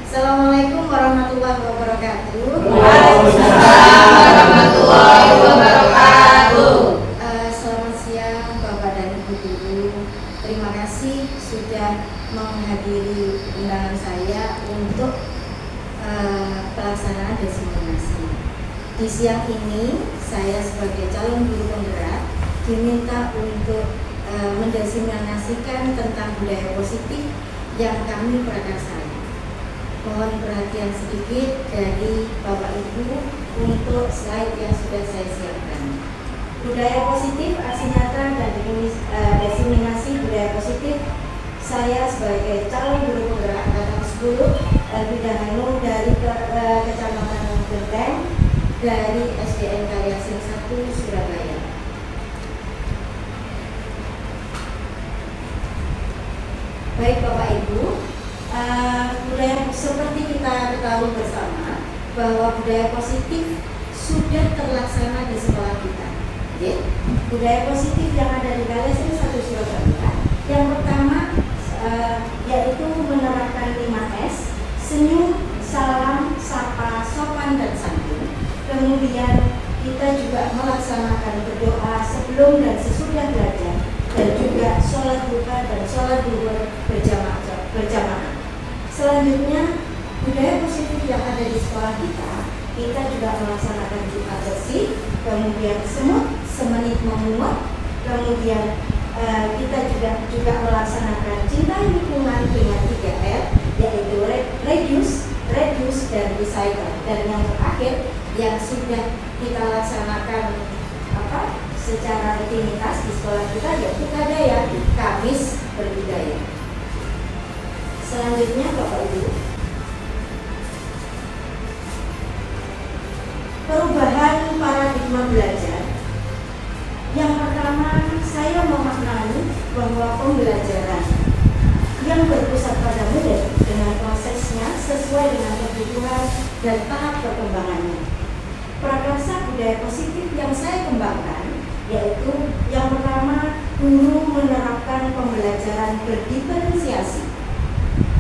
Assalamualaikum warahmatullahi wabarakatuh. Waalaikumsalam warahmatullahi wabarakatuh. Selamat siang Bapak dan Ibu guru. Terima kasih sudah menghadiri undangan saya untuk pelaksanaan diseminasi. Di siang ini saya sebagai calon guru penggerak diminta untuk mendiseminasikan tentang budaya positif yang kami prakarsai. Mohon perhatian sedikit dari Bapak Ibu untuk slide yang sudah saya siapkan. Budaya positif, aksi nyata dan diseminasi budaya positif. Saya sebagai calon guru penggerak angkatan 10 Bidang Hanum dari Kecamatan Genteng dari SDN Karyasin 1 Surabaya. Baik Bapak Ibu, budaya seperti kita ketahui bersama bahwa budaya positif sudah terlaksana di sekolah kita. Budaya positif yang ada di Karyasin 1 Surabaya yang pertama yaitu menerapkan 5S: senyum, salam, sapa, sopan, dan santun. Kemudian kita juga melaksanakan berdoa sebelum dan sesudah belajar, dan juga sholat duha dan sholat duhur berjamaah. Selanjutnya, budaya positif yang ada di sekolah kita juga melaksanakan jumat bersih, kemudian semut, semenit memungut, kemudian kita juga melaksanakan cinta lingkungan dengan 3R, yaitu reduce, dan recycle. Dan yang terakhir yang sudah kita laksanakan secara rutinitas di sekolah kita yaitu Kadaya, Kamis Berbudaya. Selanjutnya Bapak Ibu, perubahan paradigma belajar. Yang pertama, saya memaknai bahwa pembelajaran yang berpusat pada murid dengan prosesnya sesuai dengan kebutuhan dan tahap perkembangannya. Prakarsa budaya positif yang saya kembangkan yaitu yang pertama, guru menerapkan pembelajaran berdiferensiasi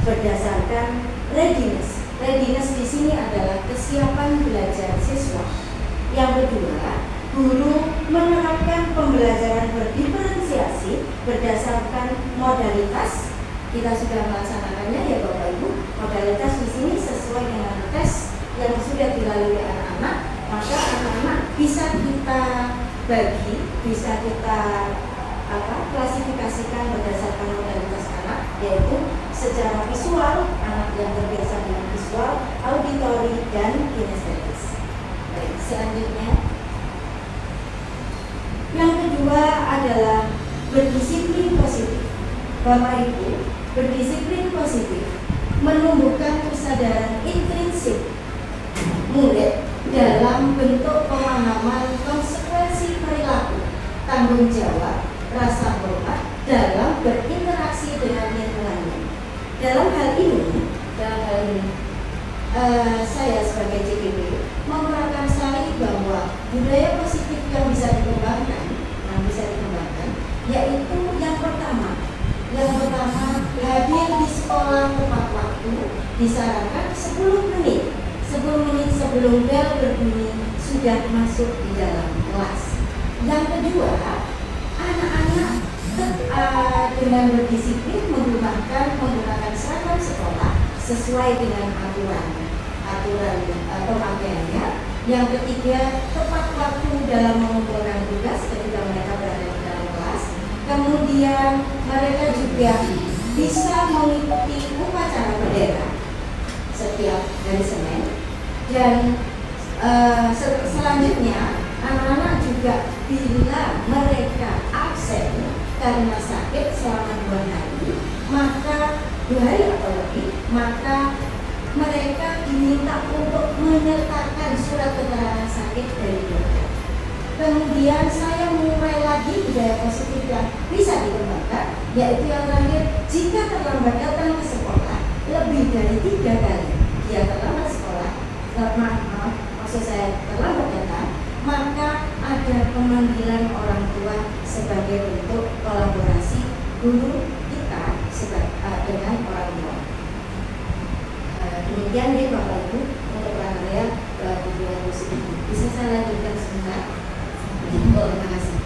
berdasarkan readiness. Readiness di sini adalah kesiapan belajar siswa. Yang kedua, guru menerapkan pembelajaran berdiferensiasi berdasarkan modalitas. Kita sudah melaksanakannya ya Bapak Ibu. Modalitas di sini sesuai dengan tes yang sudah dilalui anak-anak, maka anak-anak bisa kita bagi, bisa kita klasifikasikan berdasarkan modalitas anak, yaitu secara visual, anak yang terbiasa dengan visual, auditori, dan kinestetis. Baik, selanjutnya yang kedua adalah berdisiplin positif. Bapak Ibu, berdisiplin positif menumbuhkan kesadaran intrinsik murid dalam bentuk pemahaman konsekuensi perilaku, tanggung jawab, rasa hormat dalam berinteraksi dengan lingkungannya. Dalam hal ini, saya sebagai JKP memprakarsai bahwa budaya positif yang bisa dikembangkan, yaitu yang pertama hadir di sekolah tepat waktu, disarankan 10 menit sebelum bel berbunyi sudah masuk di dalam kelas. Yang kedua, anak-anak dengan berdisiplin menggunakan seragam sekolah sesuai dengan aturan pemakaiannya. Yang ketiga, tepat waktu dalam mengumpulkan tugas ketika mereka berada di dalam kelas. Kemudian mereka juga bisa mengikuti upacara bendera setiap hari Senin. Dan selanjutnya anak-anak juga bila mereka absen karena sakit selama 2 hari, maka 2 hari atau lebih, maka mereka diminta untuk menyertakan surat keterangan sakit dari dokter. Kemudian saya mulai lagi budaya positif yang bisa dikembangkan, yaitu yang terakhir, jika terlambat datang ke sekolah lebih dari 3 kali dia terlambat sekolah, maksud saya terlambat datang, maka ada pemanggilan orang tua sebagai bentuk kolaborasi guru kita dengan orang tua. Demikian deh Bapak Ibu untuk prakarya budaya positif. Bisa saya lanjutkan sebentar? Terima kasih.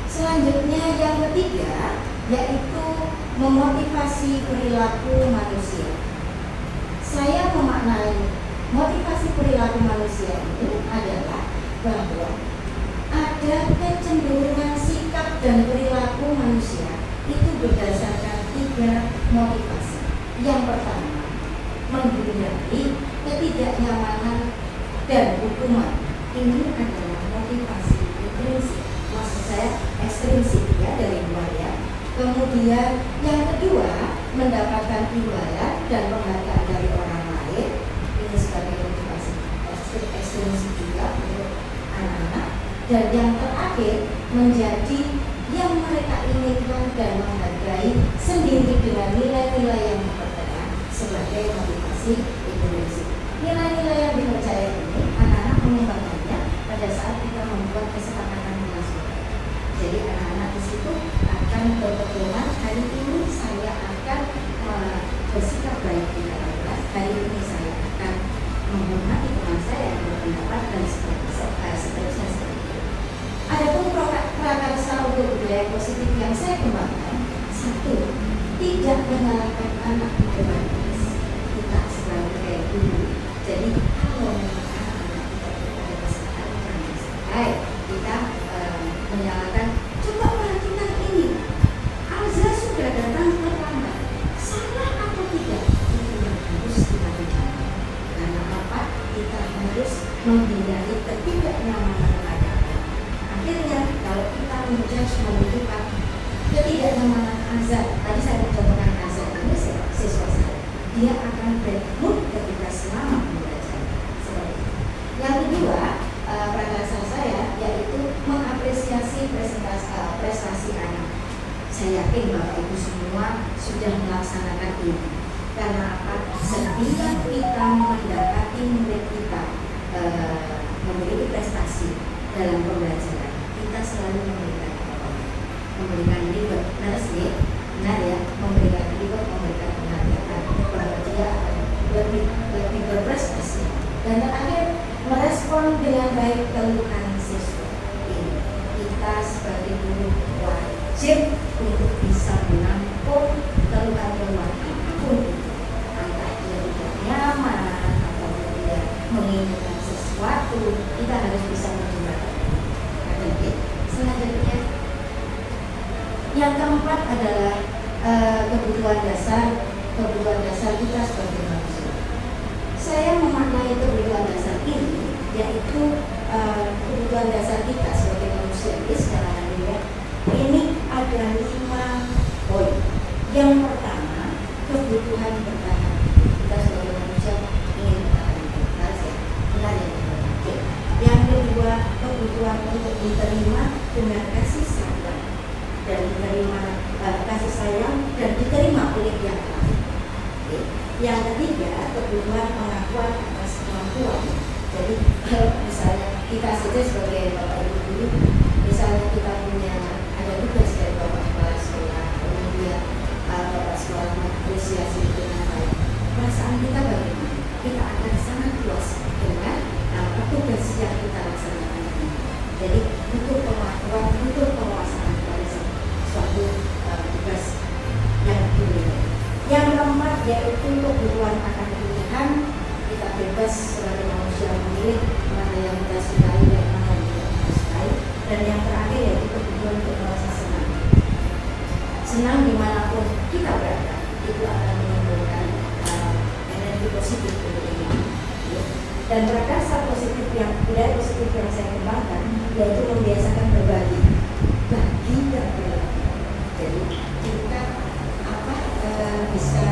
Selanjutnya yang ketiga yaitu memotivasi perilaku manusia. Saya memaknai motivasi perilaku manusia ini adalah bahwa ada kecenderungan sikap dan perilaku manusia itu berdasarkan 3 motivasi. Yang pertama, menghindari ketidaknyamanan dan hukuman. Ini adalah motivasi intrinsik, maksud saya ekstrinsik ya, dari luar ya. Kemudian yang kedua, mendapatkan imbalan dan penghargaan dari orang lain. Ini sebagai motivasi ekstrinsik juga untuk anak-anak. Dan yang terakhir, menjadi yang mereka inginkan dan menghargai sendiri dengan nilai-nilai yang dipercaya sebagai motivasi intrinsik. Nilai-nilai yang dipercaya ini anak-anak mengembangkannya pada saat kita membuat kesepakatan dengan saudara. Jadi anak-anak di situ akan berpedoman, hari ini saya akan bersikap baik di dalam kelas, hari ini saya akan menghormati teman saya yang berpendapat dan seterusnya seperti itu. Adapun prakarsa untuk budaya positif yang saya kembangkan, satu, tidak menyalahkan anak di depan kelas. Kita selalu kayak dulu. Jadi kalau memang anak-anak kita ada kesalahan, kita menyalahkan. Coba perhatikan ini, Alza sudah datang terlambat. Salah atau tidak? Itu yang harus kita bicara. Karena apa? Kita harus menghindari ketidaknyamanan keadaan. Akhirnya kalau kita menjudge menunjukkan ketidaknyamanan Azhar, tadi saya mencontohkan Azhar ini siswa saya, dia akan bad mood ketika selama belajar seperti itu. Yang kedua, prakarsa saya yaitu mengapresiasi prestasi anak. Saya yakin Bapak Ibu semua sudah melaksanakan ini. Karena apa? Setiap kita mendapati murid kita memiliki prestasi dalam pembelajaran, kita selalu memberikan reward. Benar ya, memberikan reward, memberikan penghargaan bahwa dia akan lebih berprestasi. Dan terakhir, merespon dengan baik keluhan siswa. Ini kita sebagai guru wajib untuk bisa menampung keluhan-keluhan apapun itu, entah dia tidak nyaman atau dia menginginkan sesuatu, kita harus bisa menjembatani. Selanjutnya, yang keempat adalah kebutuhan dasar kita sebagai manusia. Saya memaknai kebutuhan dasar ini yaitu kebutuhan dasar kita sebagai manusia ini secara ilmiah ini ada 5 poin. Yang pertama, kebutuhan bertahan. Kita sebagai manusia ingin bertahan hidup, benar ya. Yang kedua, kebutuhan untuk diterima dengan kasih sayang dan diterima dan diterima oleh yang lain. Yang ketiga, kebutuhan pengakuan atas kemampuan. Jadi kalau misalnya kita saja sebagai Bapak Ibu guru, misalnya kita punya ada tugas dari Bapak Kepala Sekolah, kemudian Bapak Sekolah mengapresiasi dengan baik, perasaan kita bagaimana? Kita akan sangat puas dengan tugas yang kita laksanakan ini. Jadi butuh pengakuan, butuh penguasaan pada suatu tugas yang diberikan. Yang keempat yaitu kebutuhan akan pilihan. Kita bebas sebagai manusia memilih mana yang kita sukai dan mana yang tidak kita sukai. Dan yang terakhir yaitu kebutuhan untuk merasa senang. Senang dimanapun kita berada, itu akan menimbulkan energi positif untuk diri. Dan prakarsa positif budaya positif yang saya kembangkan yaitu membiasakan berbagi, bagi dan berbagi. Jadi kita bisa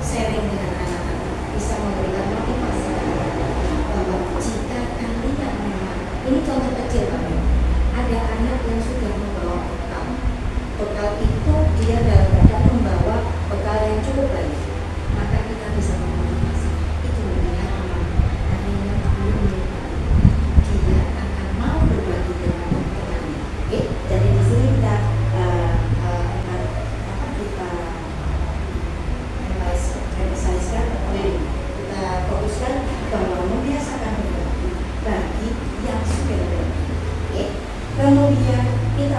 sharing dengan anak-anak, bisa memberikan motivasi bahwa jika kalian memang, ini contoh kecil kan, ada anak yang sudah membawa bekal itu dia dalam keadaan membawa bekal yang cukup baik, maka kita bisa memotivasi itu lebih aman. Artinya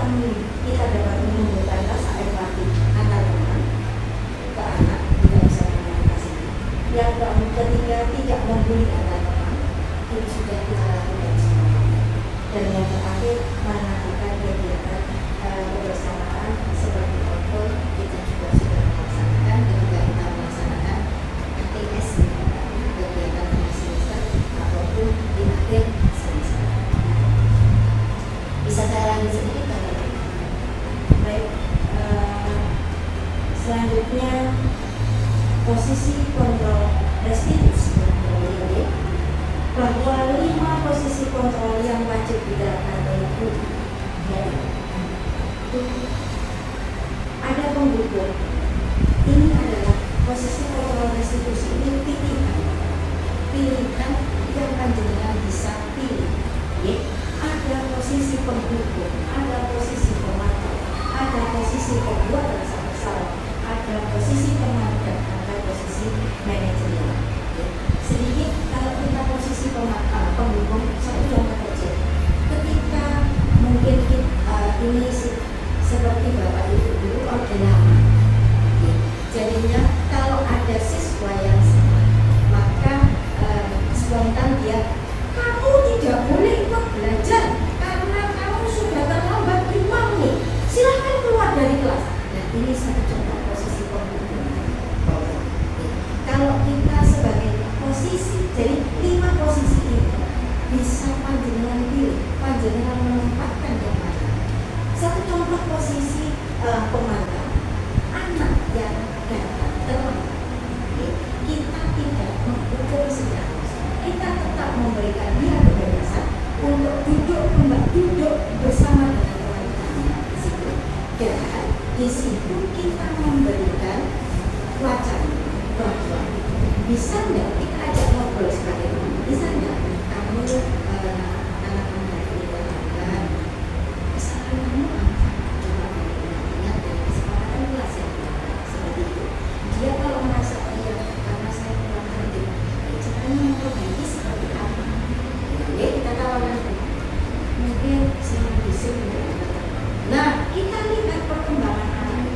kita dapat menumbuhkan rasa empati antar teman ke anak, kita bisa komunikasi. Yang ketiga, tidak membuli antar teman, itu sudah kita lakukan semua. Dan yang terakhir, melakukan kegiatan kebersamaan seperti foto, kita juga sudah melaksanakan. Ketika kita melaksanakan ATS, kegiatan tengah semester ataupun di akhir semester. Bisa saya lanjut sedikit kan? Baik, selanjutnya posisi kontrol restitusi, bahwa 5 posisi kontrol yang wajib diterapkan oleh guru, yaitu ada penghubung. Ini adalah posisi kontrol restitusi, ini pilihan yang panjenengan bisa pilih. Ada posisi penghubung, ada posisi pemantau, ada posisi pembuat rasa bersalah, ada posisi teman, dan ada posisi manajerial. Sedikit kalau kita posisi penghubung, satu contoh kecil. Ketika mungkin ini seperti Bapak Ibu dulu orde lama, jadinya kalau ada siswa yang salah, maka spontan dia, kamu tidak boleh ikut belajar karena kamu sudah terlambat 5 menit, silahkan keluar dari kelas. Nah, ini satu contoh posisi penghubung. Kalau kita sebagai posisi, jadi 5 posisi ini bisa panjenengan pilih, panjenengan menempatkan yang mana. Satu contoh posisi pemantau, anak yang datang terlambat, kita tidak menghukum secara, kita tetap memberikan dia kebebasan untuk duduk bersama dengan teman-teman di situ. Dan di situ kita memberikan wacana bahwa bisa nggak kita ajak ngobrol sebagai teman, bisa nggak kamu anak-anak ini berangkat, kesalahan kamu apa? Coba ingat dari kesepakatan kelas ya, seperti itu. Dia kalau merasa dia karena saya kurang ngerti, caranya memperbaiki seperti apa? Ya kita tawarkan, mungkin saya bisa. Nah, kita lihat perkembangan anak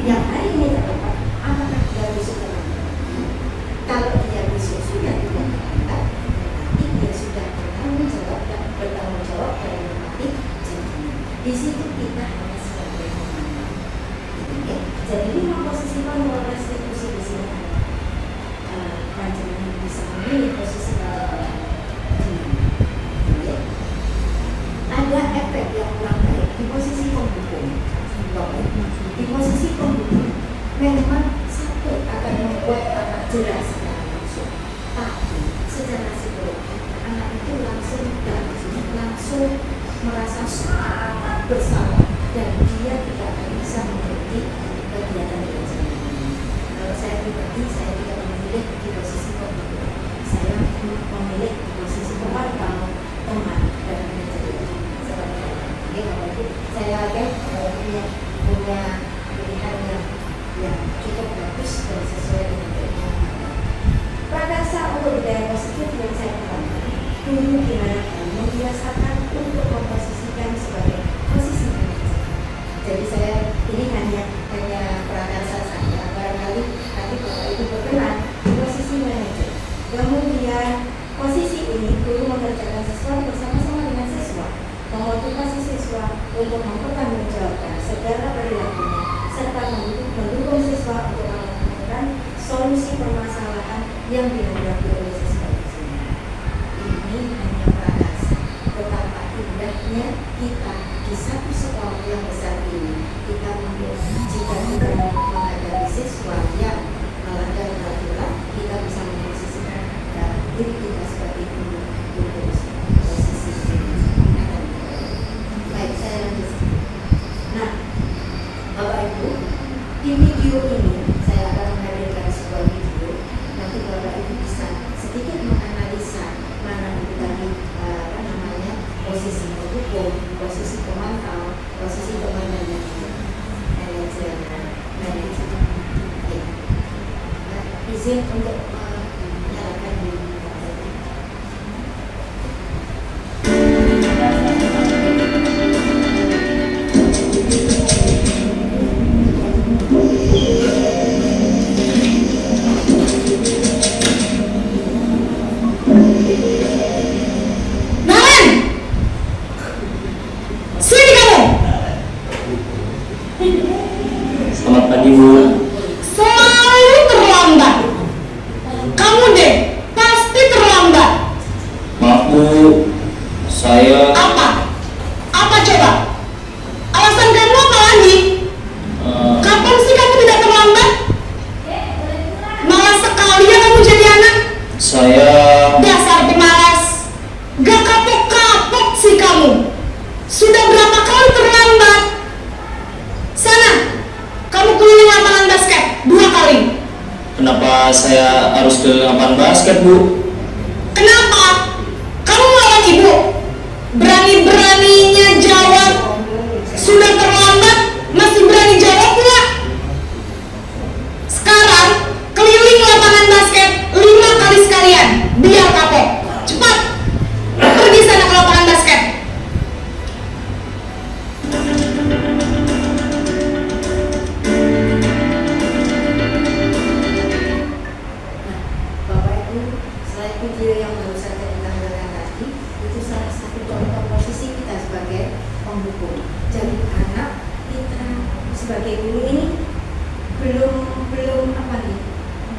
yang hari ini terdapat, apakah dia besok terlambat? Kalau dia besok sudah tidak terlambat, berarti dia sudah bertanggung jawab dan menepati janjinya. Di situ kita hanya sebagai pemantau. Jadi 5 posisi kontrol restitusi di sini panjenengan bisa memilih posisi mana. Ada efek yang kurang baik di posisi penghubung. Di posisi penghubung memang satu akan membuat anak jelas secara langsung, tapi secara psikologi anak itu langsung merasa sangat bersalah dan dia tidak akan bisa mengikuti kegiatan belajar. Kalau saya pribadi, saya tidak memilih di posisi penghubung, saya memilih di posisi pemantau teman dan menjadi seperti itu. Jadi kalau itu saya punya pilihan yang cukup bagus dan sesuai dengan keinginan. Prakasa untuk budaya positif yang saya katakan, guru diharapkan membiasakan untuk memposisikan sebagai posisi manajer. Jadi saya ini hanya prakasa saya, barangkali nanti Bapak Ibu berkenan di posisi manajer. Kemudian posisi ini guru mengerjakan sesuatu bersama-sama dengan siswa, memotivasi siswa untuk mempertanggungjawabkan segala perilakunya serta mendukung siswa untuk menemukan solusi permasalahan yang dihadapi oleh siswa itu. Ini hanya prakasa. Betapa indahnya kita di satu sekolah yang besar ini, kita jika kita menghadapi siswa yang melanggar peraturan, kita bisa memposisikan diri kita sebagai guru untuk posisi ini. Baik, saya lanjut. Nah, Bapak Ibu, di video ini saya akan menghadirkan sebuah video. Nanti Bapak Ibu bisa sedikit menganalisa mana itu tadi posisi penghubung, posisi pemantau, posisi teman dan manajer. Izin untuk menyalakan diri. Ibu. Selalu terlambat. Kamu deh, pasti terlambat. Maaf Bu, saya Apa? Apa coba? Alasan kamu apa lagi? Kapan sih kamu tidak terlambat? Malas sekali ya kamu jadi anak. saya Dasar pemalas. Gak kapok-kapok sih kamu. Sudah berapa kali terlambat? Sana, kamu keliling lapangan basket 2 kali. kenapa saya harus ke lapangan basket Bu? Kenapa? Kamu melawan ibu? Berani-beraninya jawab. Sudah terlambat, masih berani jawab pula. Sekarang, keliling lapangan basket 5 kali sekalian. Biar kapok. Cepat, pergi sana ke lapangan basket. Bapak Ibu, selain video yang baru saja ditampilkan tadi, itu salah satu contoh posisi kita sebagai pembuku. Jadi anak kita sebagai guru ini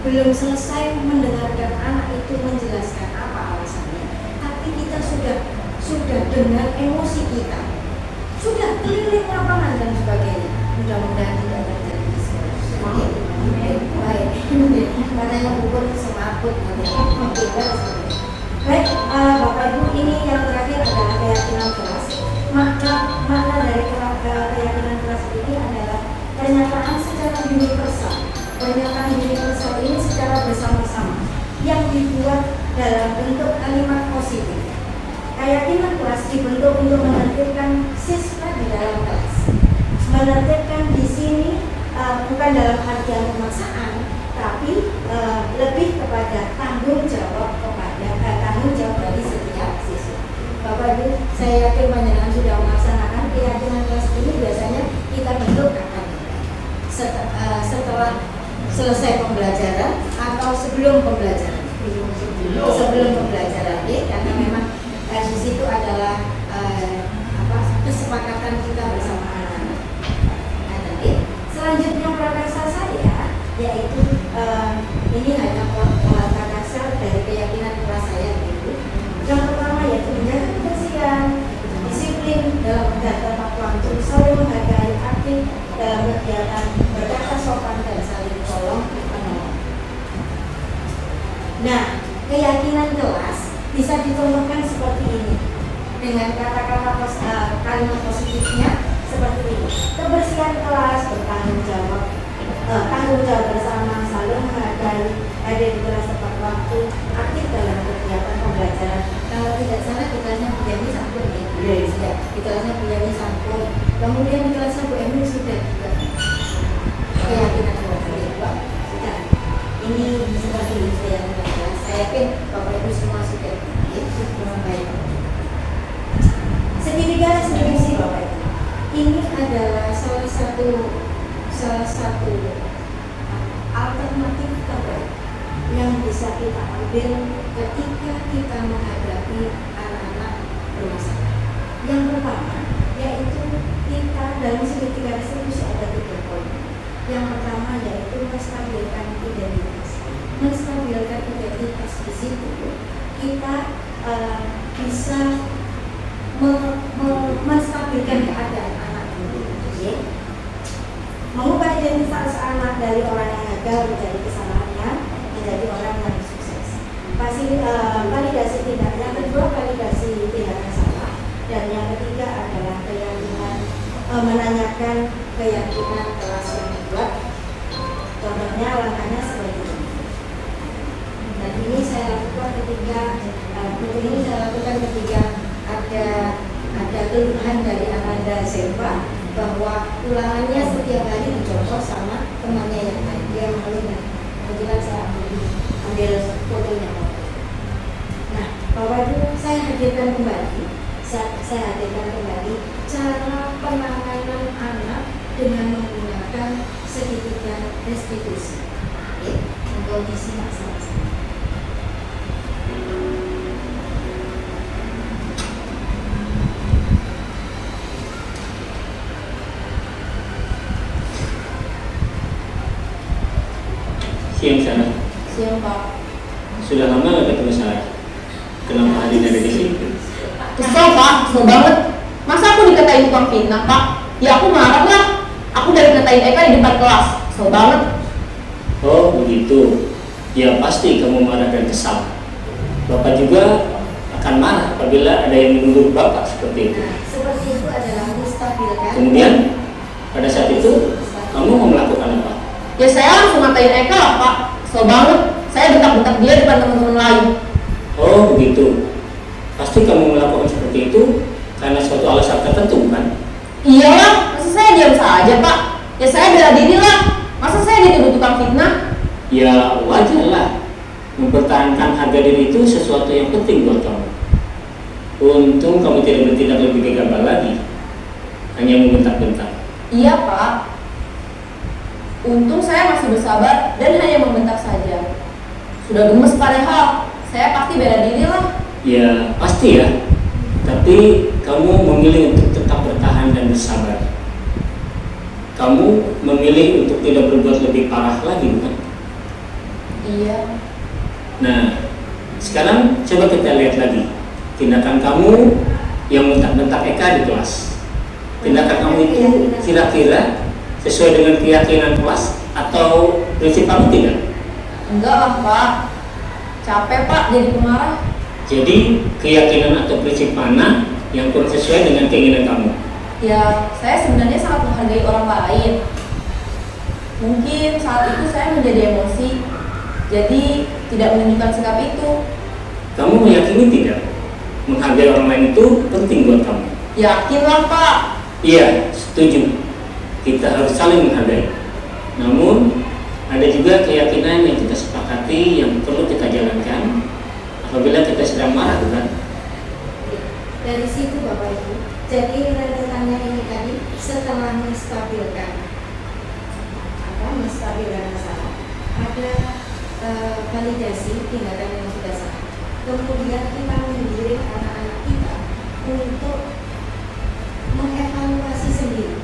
belum selesai mendengarkan anak itu menjelaskan apa alasannya, tapi kita sudah dengan emosi kita sudah keliling lapangan dan sebagainya. Mudah-mudahan tidak terjadi di sekolah. Baik, karena yang ukur semaput. Baik, Bapak Ibu, ini yang terakhir adalah keyakinan kelas. Makna dari keyakinan kelas ini adalah pernyataan secara universal. Pernyataan universal ini secara bersama-sama yang dibuat dalam bentuk kalimat positif. Keyakinan kelas dibentuk untuk menertibkan siswa di dalam kelas. Menertibkan di sini bukan dalam artian pemaksaan, tapi lebih kepada tanggung jawab dari setiap siswa. Bapak Ibu, saya yakin panjenengan sudah melaksanakan keyakinan kelas ini. Biasanya kita bentuk kapan? Setelah selesai pembelajaran atau sebelum pembelajaran? Sebelum pembelajaran, ya, karena memang di situ adalah kesepakatan kita bersama anak-anak. Selanjutnya prakarsa saya, yaitu ini hanya prakarsa dari keyakinan kelas saya, Ibu. Yang pertama yaitu menjaga kebersihan, disiplin dalam menjaga waktu, saling menghargai, aktif dalam kegiatan, berkata sopan dan saling tolong menolong. Nah, keyakinan kelas bisa dicontohkan seperti ini dengan kata-kata kalimat positifnya seperti ini: kebersihan kelas, bertanggung jawab, tanggung jawab bersama, saling menghargai, hadir di kelas tepat waktu, aktif dalam kegiatan pembelajaran. Kalau tidak salah di kelasnya Bu Yeni Sampun, ya, di kelasnya Bu Yeni Sampun. Kemudian di kelasnya Bu Emil sudah juga keyakinan kelas sudah. Ini seperti itu keyakinan kelas. Saya yakin Bapak Ibu semua sudah baik. Segitiga skripsi Bapak Ibu. Ini adalah salah satu alternatif terbaik yang bisa kita ambil ketika kita menghadapi anak-anak bermasalah. Yang pertama yaitu kita dalam segitiga skripsi ada 3 poin. Yang pertama yaitu menstabilkan identitas. Menstabilkan identitas di situ kita bisa menstabilkan keadaan anak itu, ya. Mengubah identitas anak dari orang yang gagal menjadi kesalahannya menjadi orang yang sukses. Validasi tindak. Yang kedua validasi tindakan salah, dan yang ketiga adalah keyakinan, menanyakan keyakinan kelas yang dibuat. Contohnya langkahnya seperti ini. Dan ini saya lakukan ketika ada keluhan dari Ananda Selva bahwa ulangannya setiap hari dicontoh sama temannya yang lain. Dia mengeluhkan. Kebetulan saya ambil fotonya. Nah, Bapak Ibu, saya hadirkan kembali cara penanganan anak dengan menggunakan segitiga restitusi. Oke, untuk disimak sama-sama. Siang Sarah. Siang Pak. Sudah lama nggak ketemu Sarah? Kenapa hadir dari di sini? Kesel Pak, kesel banget. Masa aku dikatain tukang fitnah Pak? Ya aku marah lah. Aku dari katain Eka di depan kelas. Kesel banget. Oh begitu. Ya pasti kamu marah dan kesal. Bapak juga akan marah apabila ada yang menuduh Bapak seperti itu. Nah, seperti itu adalah menstabilkan. Kemudian pada saat itu kamu mau melakukan apa? Ya saya langsung ngatain Eka lah Pak. Kesel banget. Saya bentak-bentak dia depan teman-teman lain. Oh begitu. Pasti kamu melakukan seperti itu karena suatu alasan tertentu kan? Iyalah, masa saya diam saja Pak? Ya saya bela diri lah. Masa saya dituduh tukang fitnah? Ya wajar lah. Mempertahankan harga diri itu sesuatu yang penting buat kamu. Untung kamu tidak bertindak lebih gegabah lagi, hanya membentak-bentak. Iya Pak. Untung saya masih bersabar dan hanya membentak saja. Sudah gemes padahal, saya pasti bela diri lah. Ya pasti ya. Tapi kamu memilih untuk tetap bertahan dan bersabar. Kamu memilih untuk tidak berbuat lebih parah lagi, bukan? Iya. Nah, sekarang coba kita lihat lagi tindakan kamu yang bentak-bentak Eka di kelas. Tindakan kamu itu kira-kira sesuai dengan keyakinan kelas atau prinsip kamu tidak? Enggak lah Pak. Capek Pak jadi pemarah. Jadi keyakinan atau prinsip mana yang kurang sesuai dengan keinginan kamu? Ya, saya sebenarnya sangat menghargai orang lain. Mungkin saat itu saya menjadi emosi, jadi tidak menunjukkan sikap itu. Kamu meyakini tidak? Menghargai orang lain itu penting buat kamu. Yakinlah Pak. Iya, setuju. Kita harus saling menghargai. Namun, ada juga keyakinan yang kita sepakati yang perlu kita jalankan apabila kita sedang marah, bukan? Dari situ Bapak Ibu, jadi rentetannya ini tadi setelah menstabilkan masalah, ada validasi tindakan yang sudah sah. Kemudian kita mengirim anak-anak kita untuk mengevaluasi sendiri.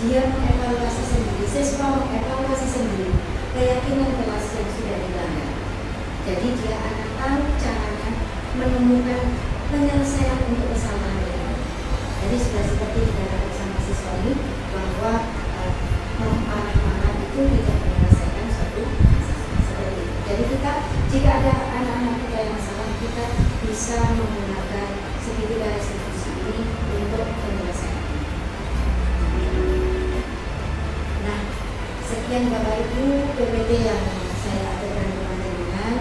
Dia mengevaluasi sendiri, siswa mengevaluasi sendiri keyakinan kelas yang sudah dilanggar. Jadi dia akan tahu caranya menemukan penyelesaian untuk kesalahan ini. Jadi sudah seperti dikatakan sama siswa ini bahwa marah-marah itu tidak menyelesaikan suatu masalah seperti itu. Jadi kita jika ada anak-anak kita yang salah, kita bisa menggunakan segitiga restitusi ini untuk penyelesaian. Nah, sekian Bapak Ibu PPT yang saya aturkan kepada dengan.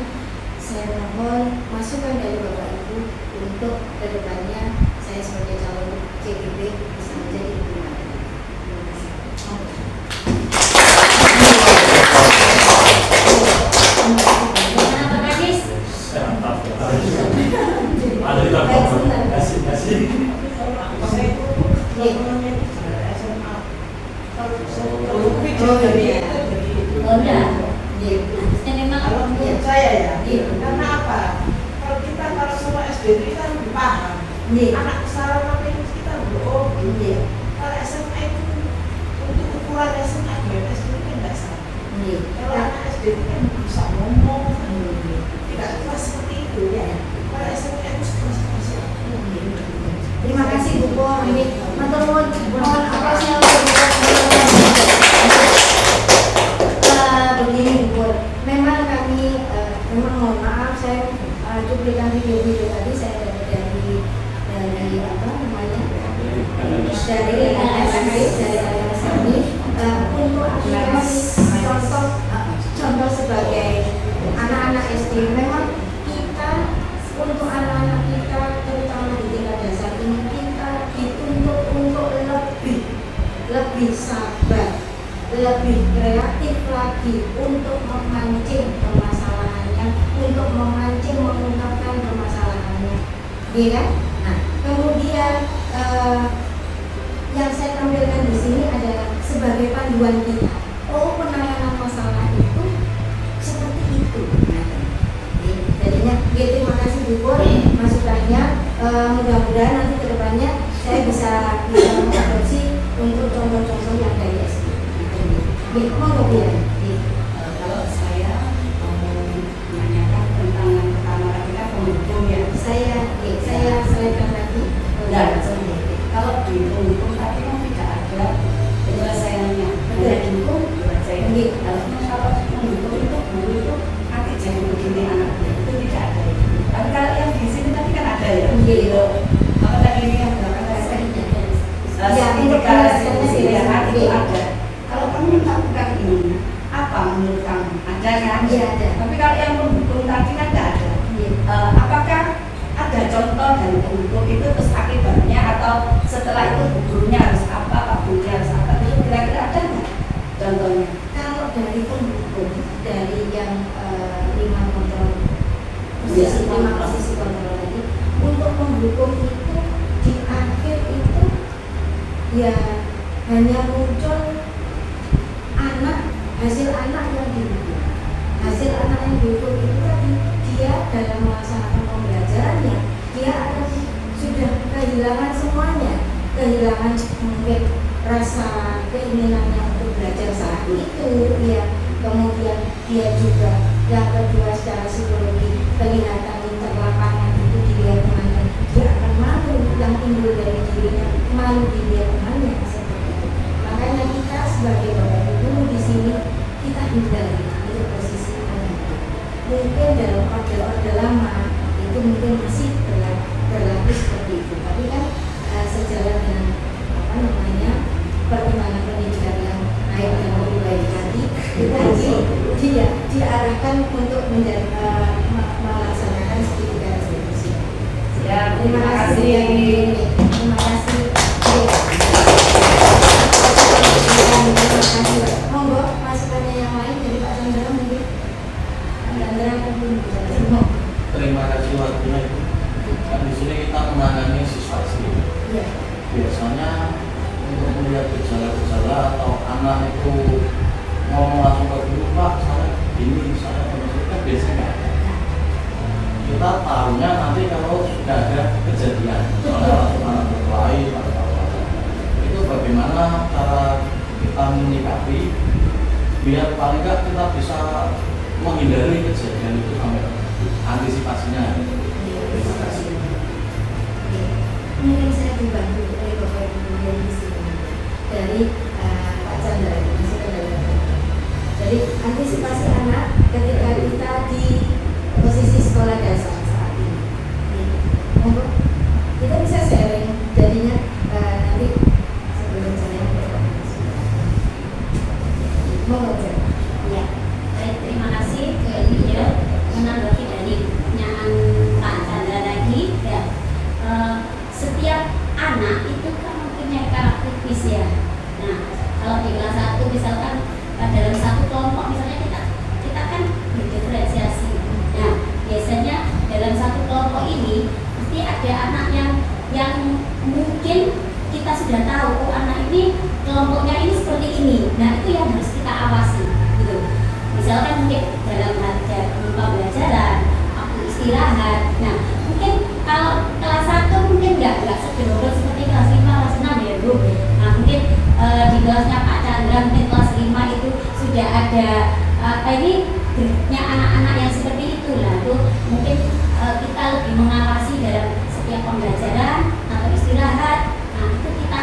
Saya mohon masukan dari Bapak Ibu untuk kedepannya saya sebagai calon CGB bisa menjadi lebih baik. Terima kasih. Kenapa nangis? Kalau menurut saya ya, karena apa? Kalau kita kalau sama SD itu kita lebih paham. Anak salah apa itu kita oh gitu. Kalau SMA itu untuk ukuran SMA dan SD itu kan tidak sama. Kalau anak SD itu kan bisa ngomong, tidak kelas seperti itu ya. Kalau SMA itu seperti itu. Terima kasih Bu Pon. Mohon apresiasi begini Bu Pon. Memang kami mohon maaf saya cuplikan video tadi saya dapat dari apa namanya dari LSD untuk contoh sebagai anak-anak SD. Memang kita untuk anak-anak kita terutama di tingkat dasar ini kita dituntut untuk lebih sabar, lebih kreatif lagi untuk memancing permasalahannya, untuk memancing mengungkapkan permasalahannya, iya kan? Nah, kemudian yang saya tampilkan di sini adalah sebagai panduan kita. Oh, penanganan masalah itu seperti itu. Nah, jadinya, terima kasih Bu Pur masukannya. Mudah-mudahan nanti kedepannya saya bisa mengadopsi untuk contoh-contoh yang dari SD. Monggo biar. Kalau saya saya selesaikan lagi. Ya, kalau dihukum tapi kan tidak ada penyelesaiannya. Hanya dihukum, saya kalau menghukum itu guru itu nanti jadi begini anaknya itu tidak ada. Tapi kalau yang di sini tadi kan ada ya. Gitu. Apa tadi ini yang belakang saya? Ya, untuk sertifikat itu ada. Kalau kamu melakukan ini, apa menurut kamu? Ada kan? Iya, ada. Tapi kalau yang menghukum tadi kan tidak ada. Apakah ada contoh dari penghukum itu terus akibatnya atau setelah itu gurunya harus apa, pak gurunya harus apa, itu kira-kira ada nggak contohnya? Kalau dari penghukum, dari yang 5 kontrol posisi, 5 posisi kontrol tadi, untuk menghukum itu di akhir itu ya hanya muncul hasil anak yang dihukum. Hasil anak yang dihukum itu tadi dia dalam melaksanakan pembelajarannya dia akan sudah kehilangan semuanya, kehilangan mungkin rasa keinginannya untuk belajar saat itu ya, kemudian dia juga yang kedua secara psikologi kelihatan interlapangan itu dilihat temannya, dia akan malu yang timbul dari dirinya, malu dilihat temannya seperti itu. Makanya kita sebagai bapak ibu guru di sini kita hindari itu posisi anak. Mungkin dalam orde lama itu mungkin masih berlaku seperti itu, tapi kan sejalan dengan perkembangan pendidikan yang naik dan lebih baik nanti kita diarahkan untuk melaksanakan sertifikat restitusi. Ya, Terima kasih. Terima kasih. Monggo masukannya yang lain dari Pak Chandra mungkin. Pak Chandra mungkin bisa. Terima kasih waktunya Ibu. Kan di sini kita menangani siswa SD. Iya. Biasanya untuk melihat gejala-gejala atau anak itu ngomong langsung ke guru, Pak, saya ini, saya kan biasanya nggak ada. Kita tahunya nanti kalau sudah ada kejadian, soalnya langsung anak berkelahi atau apa. Itu bagaimana cara kita menyikapi biar paling nggak kita bisa menghindari kejadian itu sampai antisipasinya. Terima kasih. Mungkin saya dibantu oleh Bapak Ibu yang di sini dari Pak Chandra, masukan dari Bapak Ibu. Jadi antisipasi anak ketika kita di posisi sekolah dasar saat ini. Monggo kita bisa sharing jadinya nanti sebelum saya monggo. Ya, baik, terima kasih ke Ibu menanggapi dari pertanyaan Pak Chandra tadi. Ya, setiap anak itu kan mempunyai karakter ya. Nah, kalau di kelas 1 misalkan dalam satu kelompok misalnya kita kan berdiferensiasi. Nah, biasanya dalam satu kelompok ini pasti ada anak yang mungkin kita sudah tahu anak ini kelompoknya ini seperti ini. Nah, itu yang harus kita awasi gitu. Misalkan mungkin dalam pembelajaran, waktu istirahat. Nah, mungkin kalau kelas 1 mungkin enggak sederhana seperti kelas 5, kelas 6 ya Bu. Nah, mungkin di kelasnya Pak Chandra mungkin kelas 5 itu sudah ada ini grupnya anak-anak yang seperti itu lah. Itu mungkin kita lebih mengawasi dalam setiap pembelajaran atau istirahat. Nah, itu kita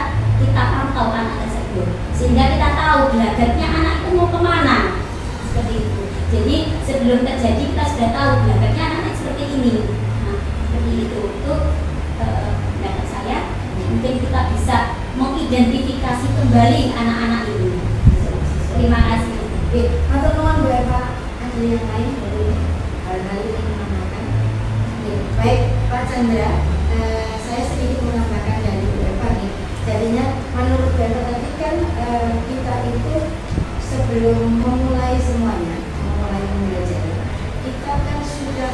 pantau anak tersebut sehingga kita tahu gelagatnya anak itu mau kemana seperti itu. Jadi sebelum terjadi kita sudah tahu gelagatnya anak seperti ini. Nah, seperti itu pendapat saya. Mungkin kita bisa mengidentifikasi kembali anak-anak ini. Terima kasih. Atau nuan beberapa ahli yang lain dari hal-hal yang menambahkan. Baik Pak Chandra, saya sedikit menambahkan dari beberapa nih. Jadinya menurut Bapak tadi kan kita itu sebelum memulai semuanya, memulai pembelajaran, kita kan sudah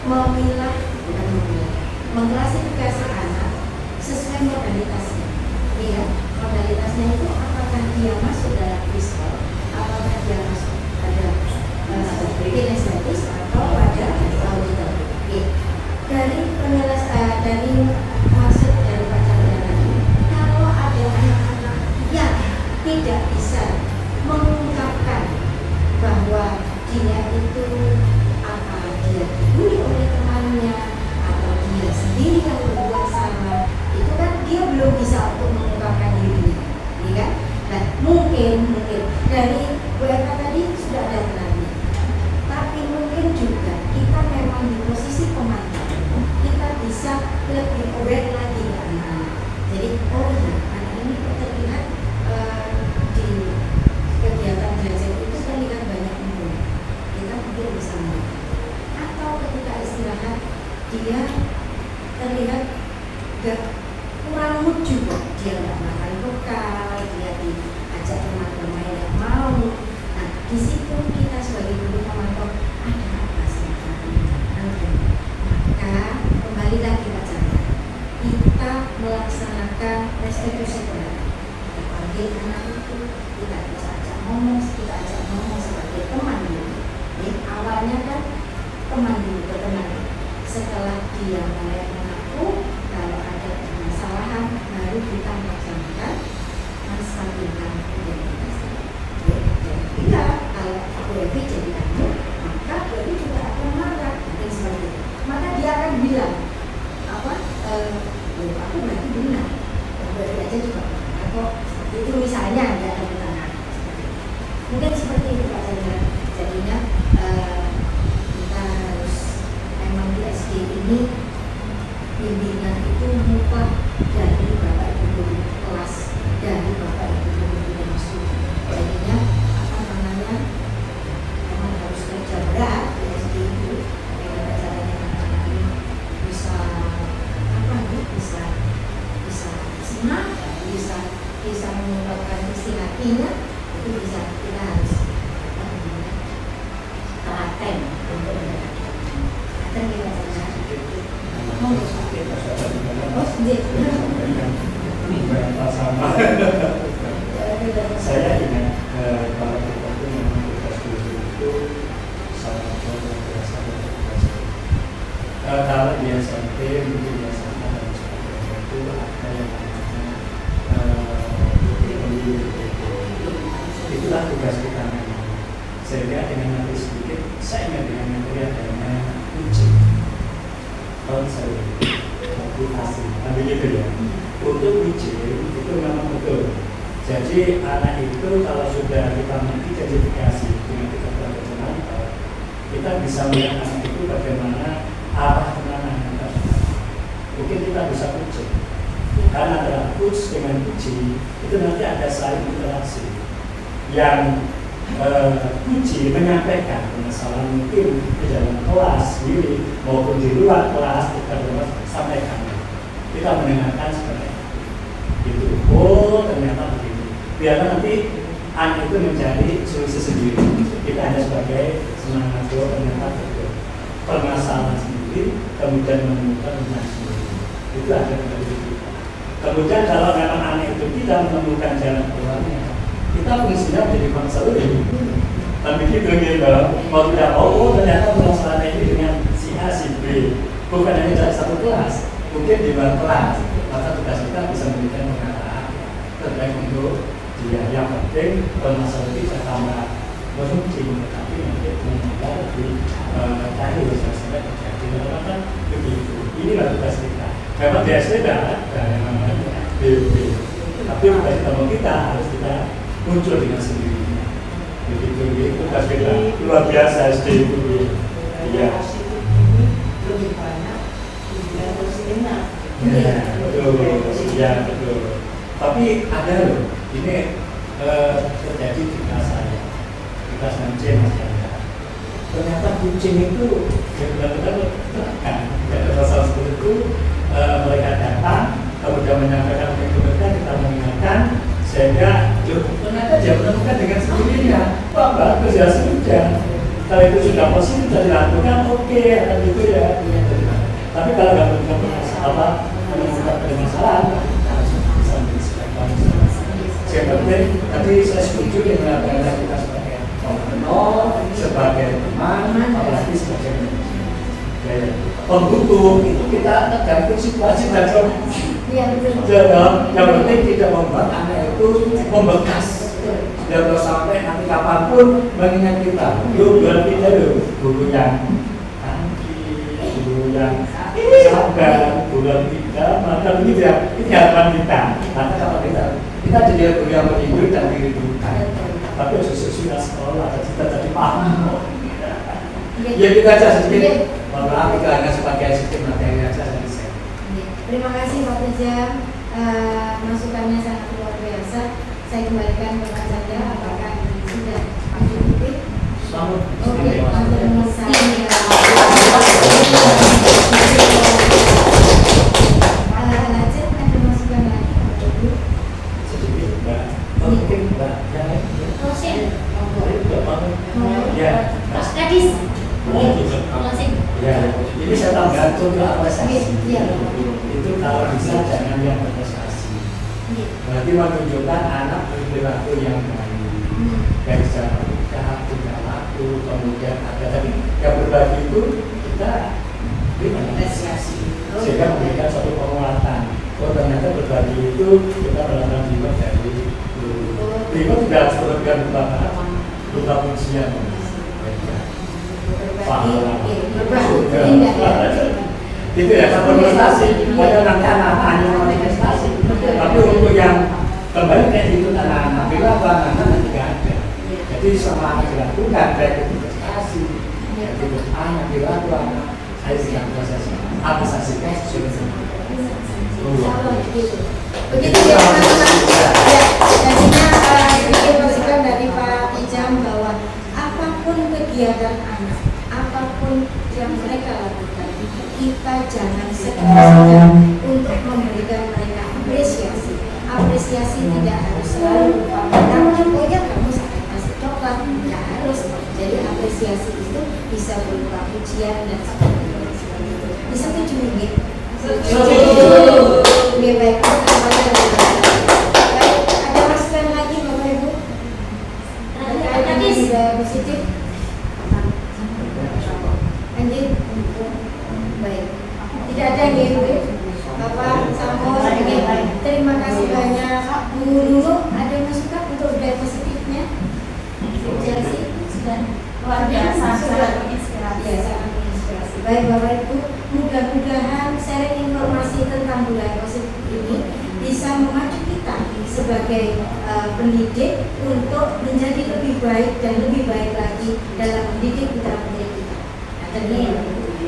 memilah, bukan memilah, mengklasifikasi anak sesuai modalitasnya. Ya, modalitasnya itu apakah dia masuk dalam visual, apakah dia masuk pada kinestetis atau pada auditor. Dari penjelasan dari maksud dari Pak Chandra tadi, kalau ada anak-anak yang tidak bisa mengungkapkan bahwa dia itu apa dia dibully oleh temannya dari WFH tadi sudah ada terangnya. Tapi mungkin juga kita memang di posisi pemantau, kita bisa lebih aware lagi ke anak-anak. Jadi oh iya, anak ini kok terlihat di kegiatan belajar itu terlihat banyak ngumpul. Kita mungkin bisa melihat. Atau ketika istirahat dia terlihat gak kurang mood juga, dia nggak makan bekal, dia diajak teman bermain yang mau. Nah di situ kita sebagai guru pemantau ada apa sih? Maka kembali lagi Pak Chandra, kita melaksanakan restitusi kembali. Kita panggil anak itu, kita ajak ngomong sebagai teman dulu. Jadi awalnya kan teman dulu, berteman. Setelah dia mulai mengaku, kalau ada permasalahan baru kita melaksanakan menstabilkan identitas. Bila kalau aku Evi jadi kamu, maka Evi juga akan marah dan seperti itu. Maka dia akan bilang apa? Aku berarti benar. Aku Evi aja juga atau itu misalnya ada pertanyaan. Mungkin seperti itu Pak Chandra. Jadinya kita harus memang di SD ini bimbingan itu mutlak dari Bapak Ibu guru kelas, dari Bapak Ibu guru yang studi. Jadinya apa namanya memang harus kerja berat di SD itu bagaimana caranya anak-anak ini bisa apa nih bisa simak, bisa mengungkapkan isi hatinya, itu bisa kita harus apa namanya telaten untuk mendapatkan. Terima kasih. Sama. Saya ingat kalau kita itu memang tugas guru itu sangat berasa. Kalau di SMP mungkin di SMA dan sebagainya itu ada yang namanya itulah tugas kita memang. Sehingga dengan nanti sedikit saya ingat dengan materi adanya uji. Tahun saya motivasi, ambil itu ya. Untuk ujian itu memang betul. Jadi anak itu kalau sudah kita mengidentifikasi dengan kita belajar, kita bisa melihat anak itu bagaimana arah kemana kita. Mungkin kita bisa uji. Karena antara uji dengan uji itu nanti ada saling interaksi. Yang uji menyampaikan permasalahan mungkin di dalam kelas sendiri maupun di luar kelas kita sampaikan. Kita mendengarkan seperti itu. Oh ternyata begini. Biar nanti anak itu menjadi solusi sendiri. Kita hanya sebagai semangat ternyata betul. Permasalahan sendiri kemudian menemukan dengan sendiri. Itu ada dari kita. Kemudian kalau memang anak itu tidak menemukan jalan keluarnya, kita fungsinya menjadi konselor. Tapi gitu mau tidak mau ternyata permasalahan ini dengan si A, si B. Bukan hanya dari satu kelas, mungkin di luar kelas. Maka tugas kita bisa memberikan pengarah terbaik untuk dia. Yang penting permasalahan kita tambah berfungsi, tapi nanti menambah lebih cari sampai terjadi. Kan begitu. Inilah tugas kita. Memang di SD ada yang namanya BB. Tapi tugas kita harus kita muncul dengan sendirinya. Begitu tugas kita luar biasa SD itu. Iya. Lebih banyak harus enak. Ya, betul. Ya, betul. Tapi ada loh, ini terjadi di kelas saya, di kelas 6C masyarakat. Ternyata kucing itu benar-benar tertekan. Pada pasal 10 itu mereka datang, kemudian menyampaikan mereka, kita mengingatkan, sehingga ternyata dia menemukan dengan sendirinya. Wah bagus ya sudah. Kalau itu sudah positif sudah dilakukan, oke, akan gitu ya. Tapi kalau nggak menemukan permasalahan, harus bisa menyesuaikan. Yang penting, tadi saya setuju dengan apa kita sebagai penolong, sebagai teman, apalagi sebagai pembuku itu kita tergantung situasi dan kondisi. Yang penting tidak membuat anak itu membekas. Jangan sampai nanti kapanpun mengingat kita. Yuk buat kita dulu guru yang guru yang sabar, guru yang tidak, maka begitu ya. Ini harapan kita. Maka kalau kita jadi guru yang menghibur dan dirindukan. tapi sudah sekolah kita tadi paham. Ya kita aja sedikit. Mohon maaf itu hanya sebagai sistem materi aja dari saya. Terima kasih Pak Teja, masukannya sangat luar biasa. Saya kembalikan ke Pak Chandra, apakah sudah cukup? Selamat. Oke, lanjut saya. Lanjut, ada masukan lagi Bapak Ibu? Sedikit Mbak. Mungkin Mbak yang lain. Closing. Ya. Mas Gadis. Closing. Ya. Ini saya tambahkan contoh apresiasi. Iya. Itu kalau bisa jangan yang berprestasi. Berarti menunjukkan anak berperilaku yang baik. Baik secara ucap, tingkah laku, kemudian ada tadi yang berbagi itu kita beri apresiasi sehingga memberikan suatu penguatan. Oh ternyata berbagi itu kita melakukan reward dari guru. Reward juga harus berlebihan berupa pujian. Itu ya satu prestasi. Pokoknya nanti anak-anak yang prestasi. Tapi untuk yang kembali kayak itu anak-anak perilaku anak-anak tidak ada. Jadi selama dilakukan baik itu prestasi, jadi anak perilaku anak saya tidak proses apresiasikan sesuai dengan Begitu ya teman-teman. Ya, jadinya sedikit masukan dari Pak Ijam bahwa apapun kegiatan anak, apapun yang mereka lakukan, kita jangan segan-segan untuk memberikan mereka apresiasi. Apresiasi tidak harus selalu berupa menang, pokoknya kamu sangat kasih coklat, tidak harus. Jadi apresiasi itu bisa berupa pujian dan sebagainya. Disetujui nggih? Oke, baik. Baik, ada masukan lagi Bapak Ibu? Tadi sudah positif. Lanjut. Baik. Tidak ada gitu. Bapak Samo, terima kasih banyak. Bu Lulu, ada masukan untuk budaya positifnya? Jadi sudah luar biasa, sangat menginspirasi. Ya, sangat menginspirasi. Baik Bapak Ibu, mudah-mudahan sharing informasi tentang budaya positif ini bisa memacu kita sebagai pendidik untuk menjadi lebih baik dan lebih baik lagi dalam mendidik putra-putri kita.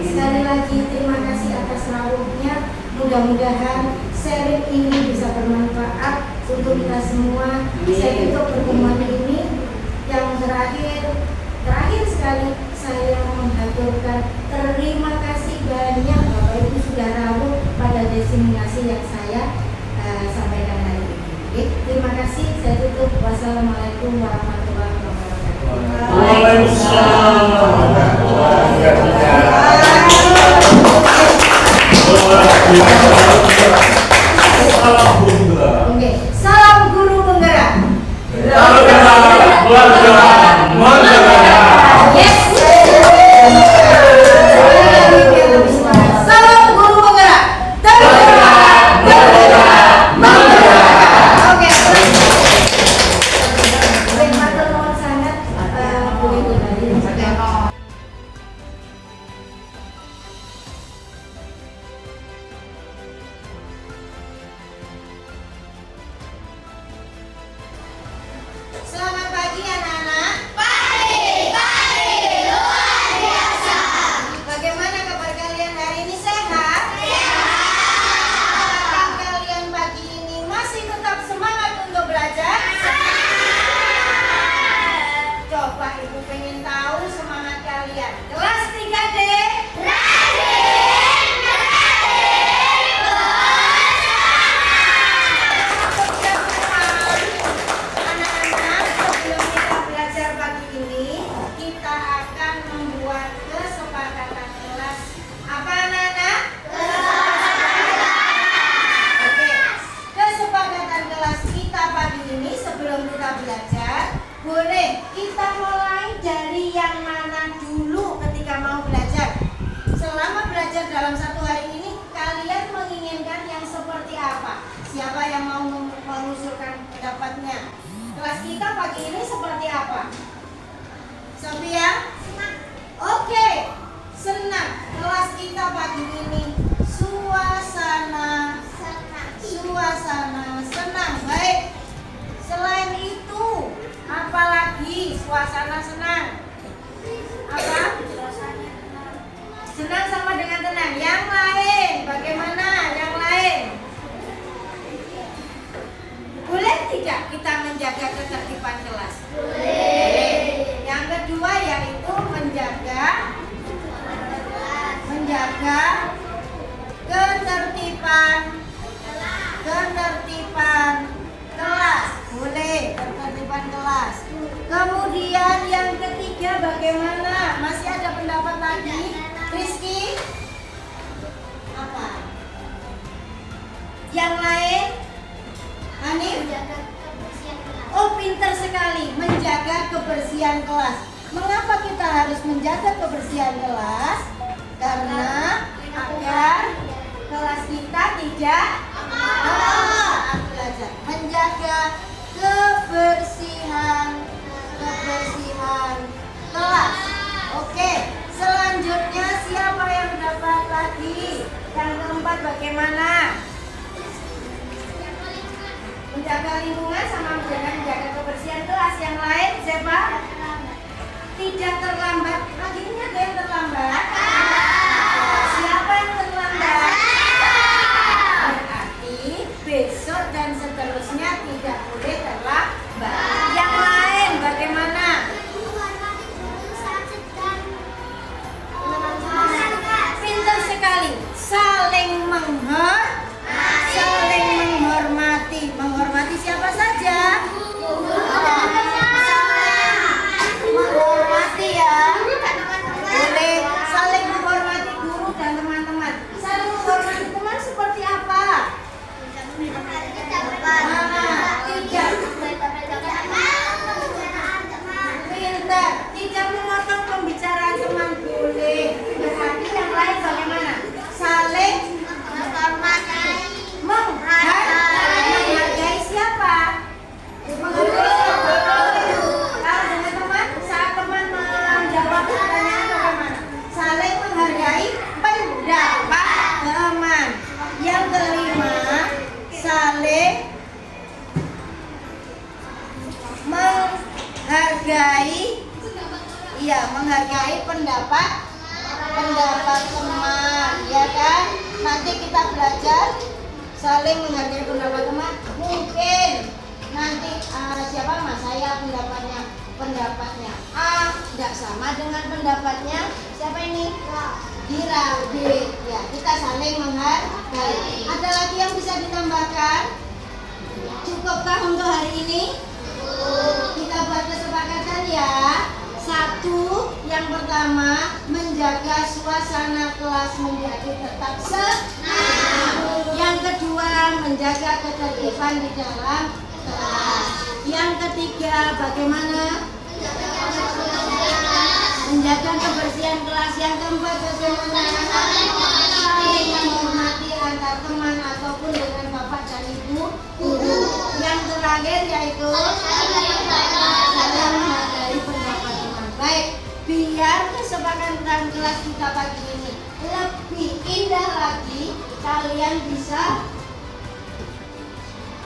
Sekali lagi terima kasih atas rawuhnya. Mudah-mudahan sharing ini bisa bermanfaat untuk kita semua. Saya tutup pertemuan ini. Yang terakhir sekali saya mengaturkan terima kasih banyak Bapak Ibu sudah rawuh pada diseminasi yang saya sampaikan hari ini. Oke, terima kasih. Saya tutup. Wassalamualaikum warahmatullahi wabarakatuh. Waalaikumsalam warahmatullahi wabarakatuh. Oke, salam guru penggerak. Yes. Salam guru penggerak. Oke. Baik, matur nuwun sangat. Boleh kembali. Selamat pagi anak-anak. Luar biasa. Bagaimana kabar kalian hari ini, sehat? Apakah kalian pagi ini masih tetap semangat untuk belajar? Coba Ibu pengen tahu semangat kalian. Kelas 3D. Anak-anak, sebelum kita belajar pagi ini, kita akan membuat kesepakatan kelas. Apa anak-anak? Oke, kesepakatan kelas kita pagi ini sebelum kita belajar, boleh kita mulai dari yang mana dulu ketika mau belajar. Selama belajar dalam satu hari ini, kalian menginginkan yang seperti apa? Siapa yang mau mengusulkan pendapatnya? Kelas kita pagi ini seperti apa? Sophia? Oke, senang. Kelas kita pagi ini suasana senang. Baik. Selain itu, apalagi bagaimana? Masih ada pendapat lagi? Rizky? Apa? Yang lain? Hanif? Oh, pintar sekali, menjaga kebersihan kelas. Mengapa kita harus menjaga kebersihan kelas? Karena agar kelas kita tidak aku belajar menjaga kebersihan kelas. Oke, selanjutnya siapa yang dapat lagi? Yang keempat bagaimana? Menjaga lingkungan sama menjaga kebersihan kelas. Yang lain siapa? Tidak terlambat. Akhirnya ada yang terlambat. Siapa yang terlambat? Berarti besok dan seterusnya tidak boleh terlambat. Yang lain bagaimana? Pintar sekali. Saling menghormati. Menghormati siapa saja? Menghormati ya. Boleh saling menghormati guru dan teman-teman. Saling menghormati teman seperti apa? Pintar. Tidak memotong pembicaraan teman boleh. Berarti yang lain bagaimana? Saling menghargai siapa? Menghargai kalau dengan teman, saat teman menjawab pertanyaan bagaimana? Saling menghargai pendapat teman. Yang kelima, saling menghargai pendapat teman, ya kan? Nanti kita belajar saling menghargai pendapat teman. Mungkin nanti siapa Mas saya pendapatnya A tidak sama dengan pendapatnya siapa ini? Dira B. Ya, kita saling menghargai. Ada lagi yang bisa ditambahkan? Cukupkah untuk hari ini? Kita buat kesepakatan ya. Satu, yang pertama menjaga suasana kelas menjadi tetap senang. Yang kedua, menjaga ketertiban di dalam kelas. Yang ketiga, bagaimana? Menjaga kebersihan kelas. Yang keempat, bagaimana? Saling menghormati antar teman ataupun dengan bapak dan ibu guru. Yang terakhir yaitu saling menghargai pendapat teman. Baik, biar kesepakatan kelas kita pagi ini lebih indah lagi, kalian bisa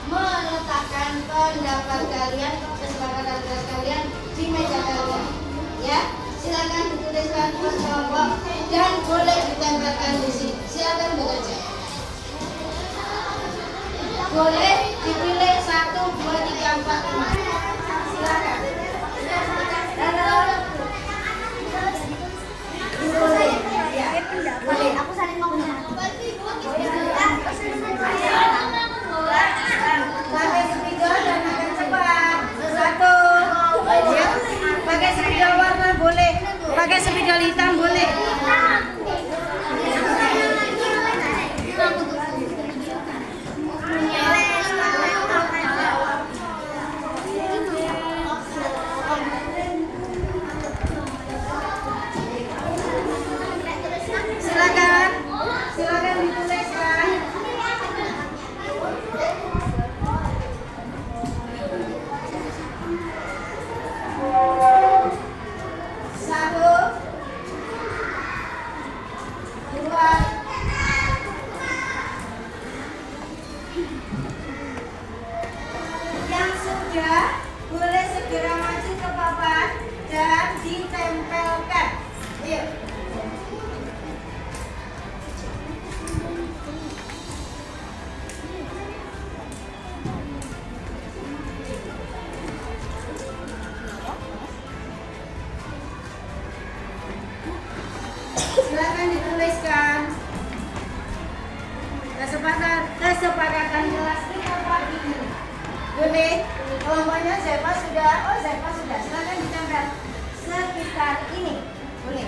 meletakkan pendapat kalian, kesepakatan kelas kalian di meja kalian. Ya, silakan dituliskan per kelompok dan boleh ditempelkan di sini. Silakan bekerja. Boleh dipilih 1, 2, 3, 4, 5. Silakan. Halo. Boleh. Ya. Boleh. Aku saling mau pakai spidol dan akan cepat. 1. Ya. Pakai spidol warna boleh. Pakai spidol hitam boleh. Silakan dituliskan. Satu, dua, yang sudah boleh segera maju ke papan dan ditempelkan. Ayo. Silakan dituliskan. Kesepakatan kelas kita pagi ini. Boleh? Kelompoknya Zepa sudah. Oh, Zepa sudah. Silakan ditempel. sekitar ini. Boleh.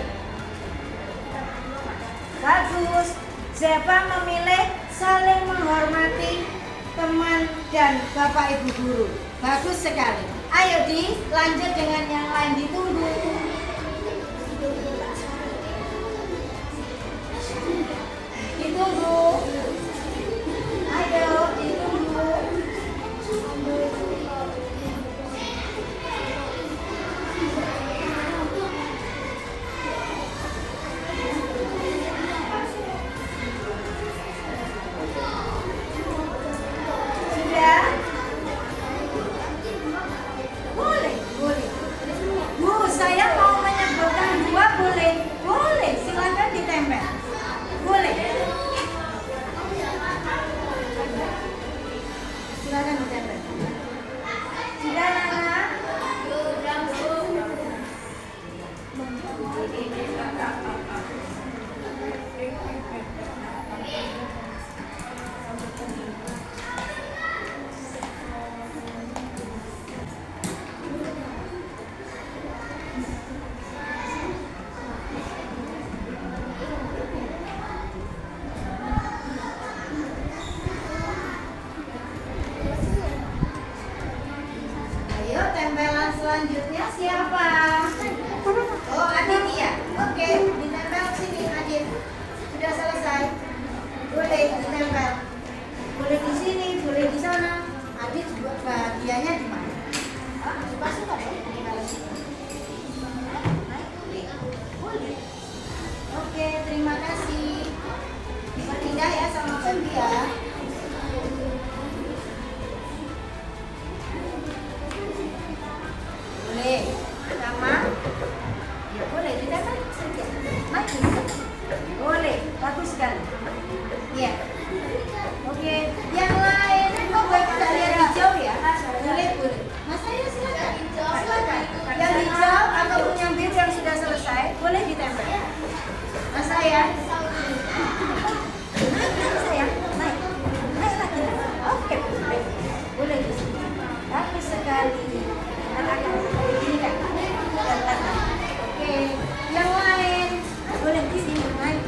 Bagus. Siapa memilih saling menghormati teman dan Bapak Ibu guru? Bagus sekali. Ayo lanjut dengan yang lain, ditunggu. Ditunggu. Ayo ditunggu. Sudah? Boleh, boleh. Bu, saya mau menyebutkan 2 boleh? Boleh, silakan ditempel. Boleh. Silakan ditempel. Sudah, Nana? Ayo, tempelan selanjutnya siapa? Oh, Aditya. Oke, ditempel sini, Adit. Sudah selesai. Boleh ditempel. Boleh di sini, boleh di sana. Adit bahagianya di mana? Suka-suka dong. Kalau sini. Boleh. Oke, terima kasih. Berpindah ya sama Fendi ya. Boleh. Sama? Ya boleh, ditempel saja. Maju. Boleh, bagus sekali. Iya. Oke, yang lain kok boleh kita lihat hijau ya? Boleh, boleh. Mas saya silakan. Silakan. Yang hijau ataupun yang biru yang sudah selesai, boleh ditempel. Mas saya. Naik sayang, naik. Naik lagi. Oke, boleh. Boleh di sini. Bagus sekali. Ini kan. Oke, yang lain boleh di sini naik.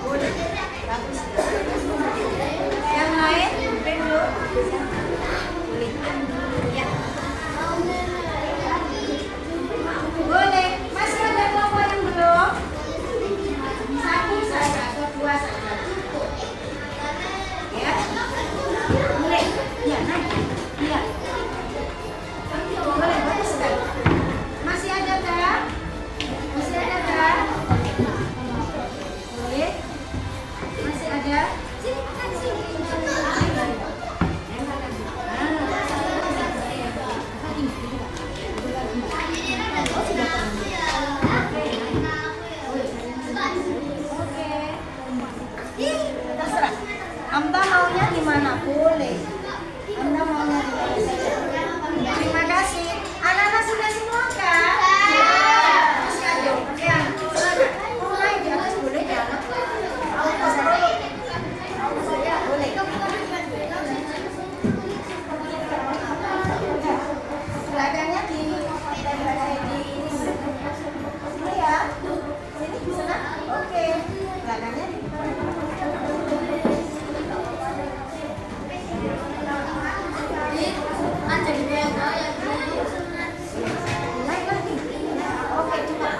Boleh. Bagus. Yang lain dulu. Boleh. Ya. Boleh. Masih ada kelompok yang belum? 1 saja atau 2 saja cukup. Ya. Boleh. Ya, naik. Ya. Boleh, bagus sekali. Masih ada tak? Masih ada tak? Boleh? Masih ada? Sini, makan sini. Oke. Terserah. Amta maunya di mana? Boleh. Amta maunya di mana saja. Terima kasih. Anak-anak sudah semua kan? Masih ada. Oke, silakan. Mulai di atas boleh ya? Boleh. Belakangnya di sini ya. Sini di sana. Oke. Belakangnya di naik lagi. Oke, cukup.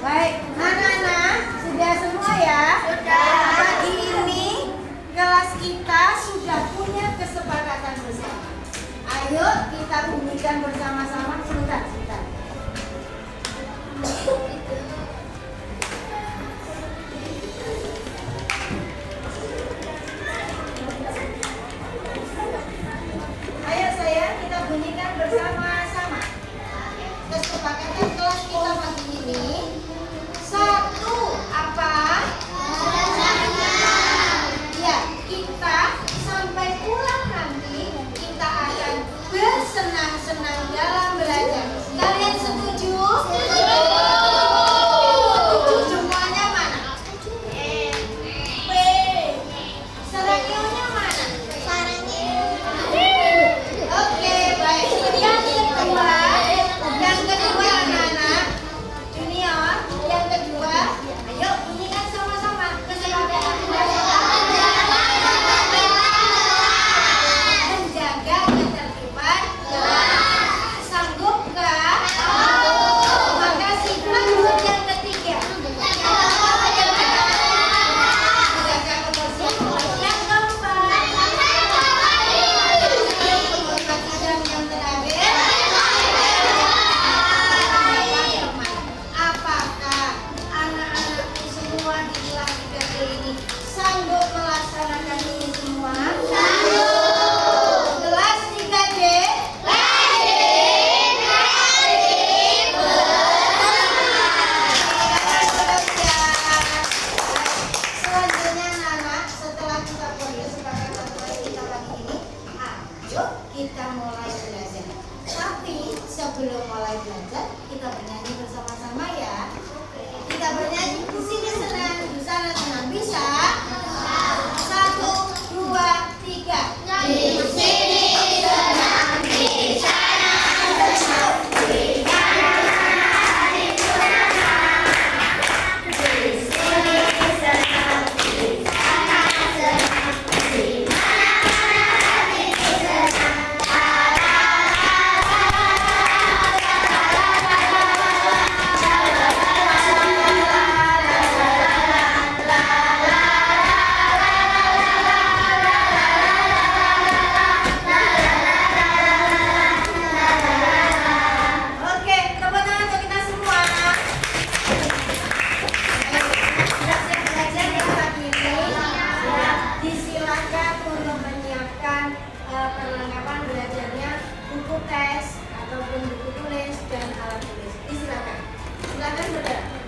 Baik, anak-anak sudah semua ya? Sudah. Pagi ini kelas kita sudah punya kesepakatan bersama. Ayo kita bunyikan bersama-sama. Sebentar. Ayo sayang, kita bunyikan bersama-sama. Kesepakatan kelas kita pagi ini. 1, apa? Ya, kita sampai pulang nanti kita akan bersenang-senang dalam belajar. Kalian setuju? Setuju semuanya mana? Sarangnya mana? Oke, baik. Yang kedua, mulai belajar. Tapi sebelum mulai belajar, kita bernyanyi bersama-sama ya. Kita bernyanyi di sini senang, di sana senang, bisa? 1, 2, 3. Di sini senang, di sana senang, di kanan di sana. Di sini senang, di sana senang, di mana itu senang. Oke, tepuk tangan untuk kita semua. Sudah siap belajar ya pagi ini? Disilakan untuk menyiapkan perlengkapan belajarnya, buku tes ataupun buku tulis dan alat tulis. Disilakan. Silakan saudara.